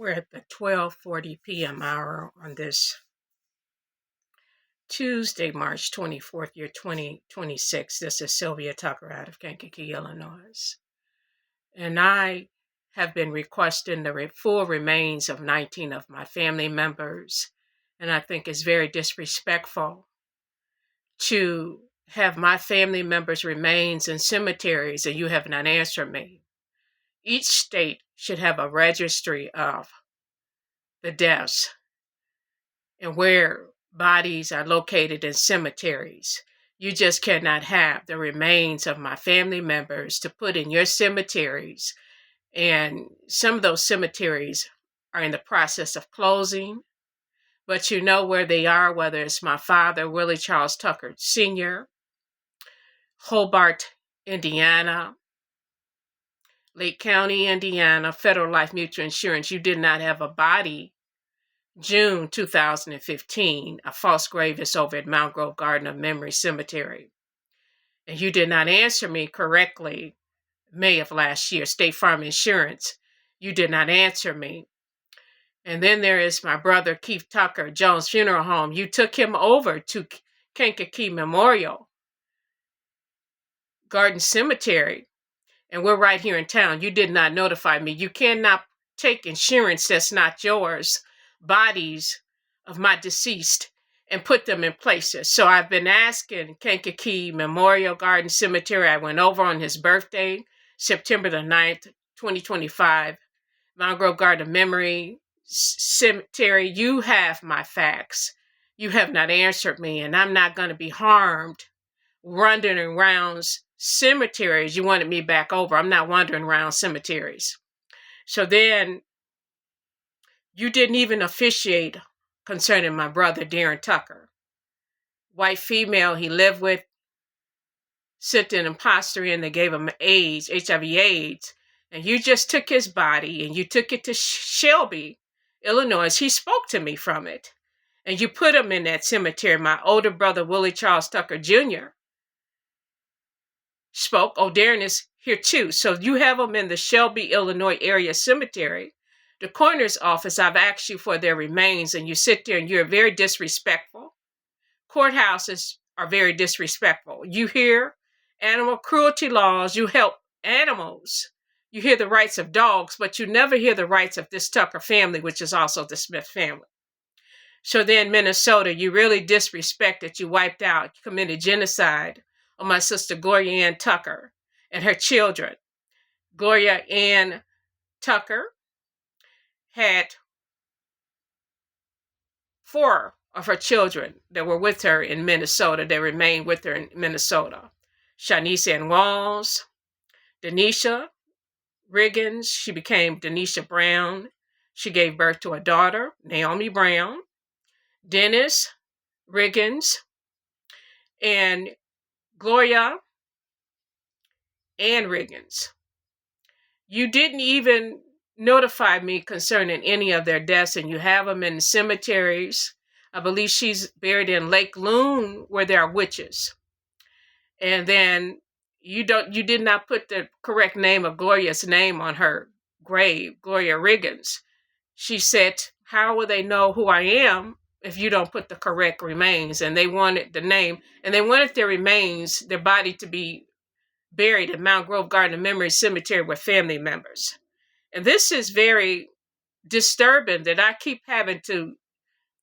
We're at the 12:40 p.m. hour on this Tuesday, March 24th, year 2026. This is Sylvia Tucker out of Kankakee, Illinois. And I have been requesting the full remains of 19 of my family members. And I think it's very disrespectful to have my family members' remains in cemeteries and you have not answered me. Each state should have a registry of the deaths and where bodies are located in cemeteries. You just cannot have the remains of my family members to put in your cemeteries. And some of those cemeteries are in the process of closing, but you know where they are, whether it's my father, Willie Charles Tucker Sr., Hobart, Indiana, Lake County, Indiana, Federal Life Mutual Insurance. You did not have a body. June 2015, a false grave is over at Mount Grove Garden of Memory Cemetery. And you did not answer me correctly May of last year, State Farm Insurance. You did not answer me. And then there is my brother, Keith Tucker, Jones Funeral Home. You took him over to Kankakee Memorial Garden Cemetery, and we're right here in town. You did not notify me. You cannot take insurance that's not yours, bodies of my deceased, and put them in places. So I've been asking Kankakee Memorial Garden Cemetery. I went over on his birthday, September the 9th, 2025. Mount Grove Garden of Memory Cemetery, you have my facts. You have not answered me, and I'm not going to be harmed wandering around cemeteries. You wanted me back over. I'm not wandering around cemeteries. So then you didn't even officiate concerning my brother, Darren Tucker. White female he lived with, sent an imposter in. They gave him AIDS, HIV/AIDS. And you just took his body and you took it to Shelby, Illinois. He spoke to me from it. And you put him in that cemetery. My older brother, Willie Charles Tucker Jr., spoke. Oh, Darren is here too. So you have them in the Shelby, Illinois area cemetery. The coroner's office, I've asked you for their remains, and you sit there and you're very disrespectful. Courthouses are very disrespectful. You hear animal cruelty laws, you help animals. You hear the rights of dogs, but you never hear the rights of this Tucker family, which is also the Smith family. So then Minnesota, you really disrespected, you wiped out, you committed genocide on my sister Gloria Ann Tucker and her children. Gloria Ann Tucker had 4 of her children that were with her in Minnesota. They remained with her in Minnesota. Shanice Ann Walls, Denisha Riggins. She became Denisha Brown. She gave birth to a daughter, Naomi Brown. Dennis Riggins and Gloria Ann Riggins. You didn't even notify me concerning any of their deaths, and you have them in cemeteries. I believe she's buried in Lake Loon where there are witches. And then you did not put the correct name of Gloria's name on her grave, Gloria Riggins. She said, how will they know who I am if you don't put the correct remains? And they wanted the name, and they wanted their remains, their body, to be buried at Mount Grove Garden of Memory Cemetery with family members. And this is very disturbing that I keep having to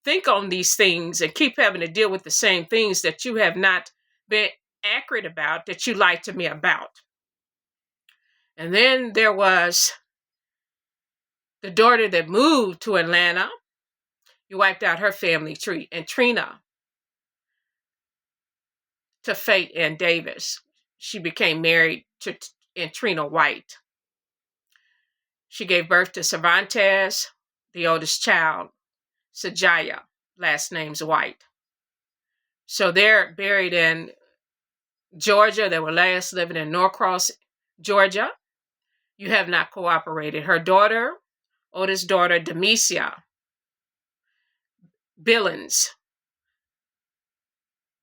think on these things and keep having to deal with the same things that you have not been accurate about, that you lied to me about. And then there was the daughter that moved to Atlanta. You wiped out her family tree. And Trina to Fate and Davis. She became married to Trina White. She gave birth to Cervantes, the oldest child, Sajaya, last name's White. So they're buried in Georgia. They were last living in Norcross, Georgia. You have not cooperated. Her daughter, oldest daughter, Demesia Billings,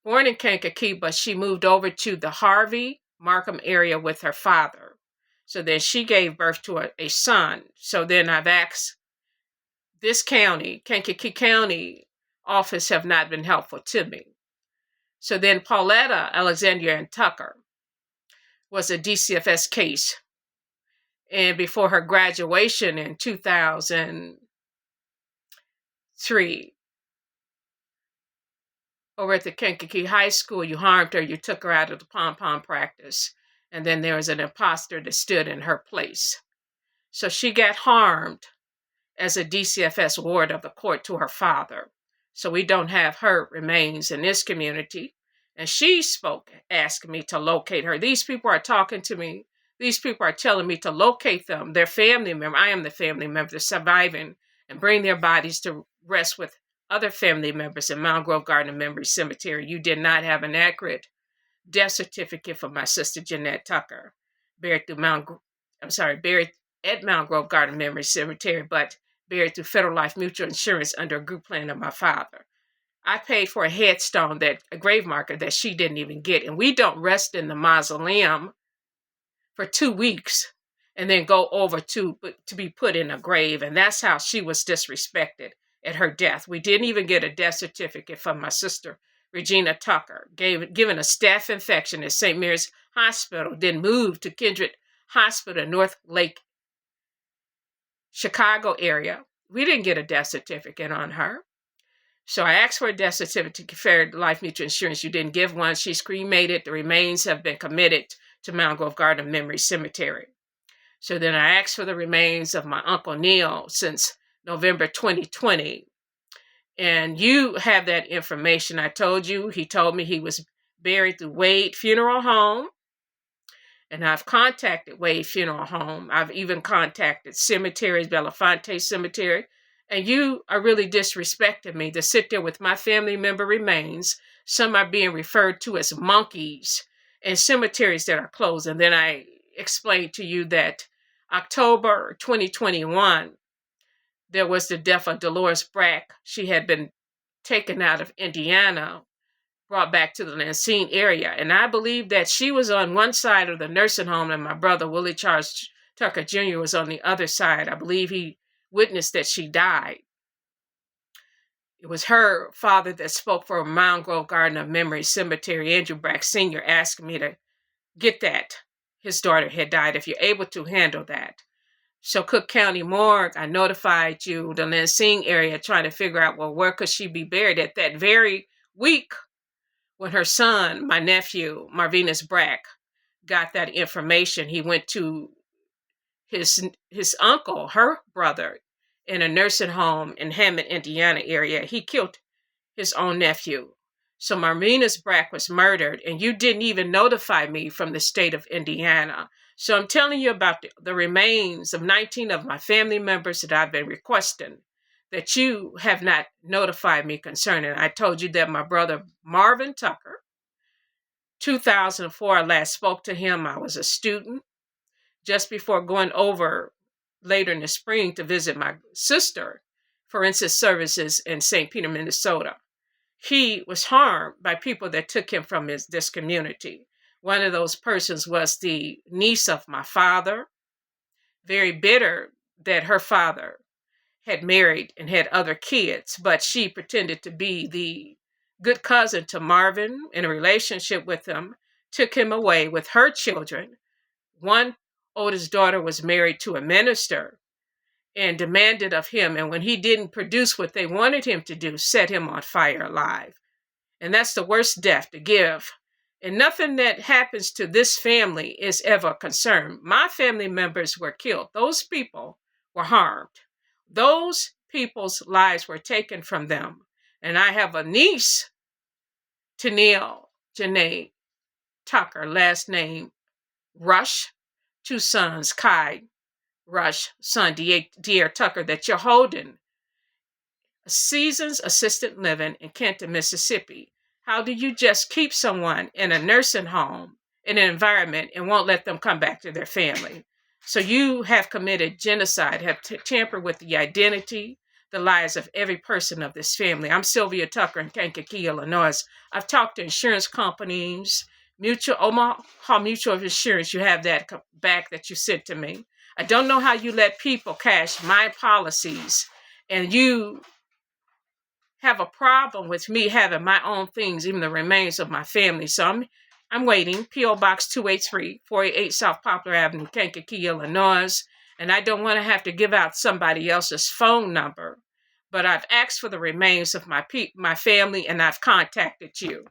born in Kankakee, but she moved over to the Harvey, Markham area with her father. So then she gave birth to a son. So then I've asked this county, Kankakee County office have not been helpful to me. So then Pauletta, Alexandria, and Tucker was a DCFS case. And before her graduation in 2003, over at the Kankakee High School, you harmed her, you took her out of the pom-pom practice. And then there was an imposter that stood in her place. So she got harmed as a DCFS ward of the court to her father. So we don't have her remains in this community. And she spoke, asking me to locate her. These people are talking to me. These people are telling me to locate them, their family member. I am the family member that's surviving, and bring their bodies to rest with other family members in Mount Grove Garden Memory Cemetery. You did not have an accurate death certificate for my sister Jeanette Tucker, buried at Mount Grove Garden Memory Cemetery, but buried through Federal Life Mutual Insurance under a group plan of my father. I paid for a headstone, a grave marker that she didn't even get, and we don't rest in the mausoleum for 2 weeks and then go over to be put in a grave, and that's how she was disrespected at her death. We didn't even get a death certificate from my sister Regina Tucker, given a staph infection at St. Mary's Hospital, then moved to Kindred Hospital in North Lake, Chicago area. We didn't get a death certificate on her. So I asked for a death certificate to Federal Life Mutual Insurance. You didn't give one. She's cremated. The remains have been committed to Mount Grove Garden Memory Cemetery. So then I asked for the remains of my Uncle Neil since November 2020. And you have that information. I told you, he told me he was buried through Wade Funeral Home. And I've contacted Wade Funeral Home. I've even contacted cemeteries, Belafonte Cemetery. And you are really disrespecting me to sit there with my family member remains. Some are being referred to as monkeys in cemeteries that are closed. And then I explained to you that October 2021, there was the death of Dolores Brack. She had been taken out of Indiana, brought back to the Lansing area. And I believe that she was on one side of the nursing home and my brother, Willie Charles Tucker Jr., was on the other side. I believe he witnessed that she died. It was her father that spoke for Mount Grove Garden of Memory Cemetery. Andrew Brack Sr. asked me to get that. His daughter had died. If you're able to handle that. So Cook County Morgue, I notified you, the Lansing area, trying to figure out, well, where could she be buried at that very week when her son, my nephew, Marvinus Brack, got that information. He went to his uncle, her brother, in a nursing home in Hammond, Indiana area. He killed his own nephew. So Marvinus Brack was murdered, and you didn't even notify me from the state of Indiana. So I'm telling you about the remains of 19 of my family members that I've been requesting that you have not notified me concerning. I told you that my brother Marvin Tucker, 2004, I last spoke to him. I was a student just before going over later in the spring to visit my sister, forensic services in St. Peter, Minnesota. He was harmed by people that took him from this community. One of those persons was the niece of my father, very bitter that her father had married and had other kids, but she pretended to be the good cousin to Marvin in a relationship with him, took him away with her children. One oldest daughter was married to a minister and demanded of him, and when he didn't produce what they wanted him to do, set him on fire alive. And that's the worst death to give. And nothing that happens to this family is ever a concern. My family members were killed. Those people were harmed. Those people's lives were taken from them. And I have a niece, Tennille Janae Tucker, last name Rush, 2 sons, Kai Rush, son Dear Tucker, that you're holding a season's assisted living in Kenton, Mississippi. How do you just keep someone in a nursing home, in an environment, and won't let them come back to their family? So you have committed genocide, have tampered with the identity, the lives of every person of this family. I'm Sylvia Tucker in Kankakee, Illinois. I've talked to insurance companies, Omaha Mutual Insurance. You have that back that you sent to me. I don't know how you let people cash my policies and you have a problem with me having my own things, even the remains of my family. So I'm waiting. P.O. Box 283, 488 South Poplar Avenue, Kankakee, Illinois. And I don't want to have to give out somebody else's phone number. But I've asked for the remains of my family, and I've contacted you.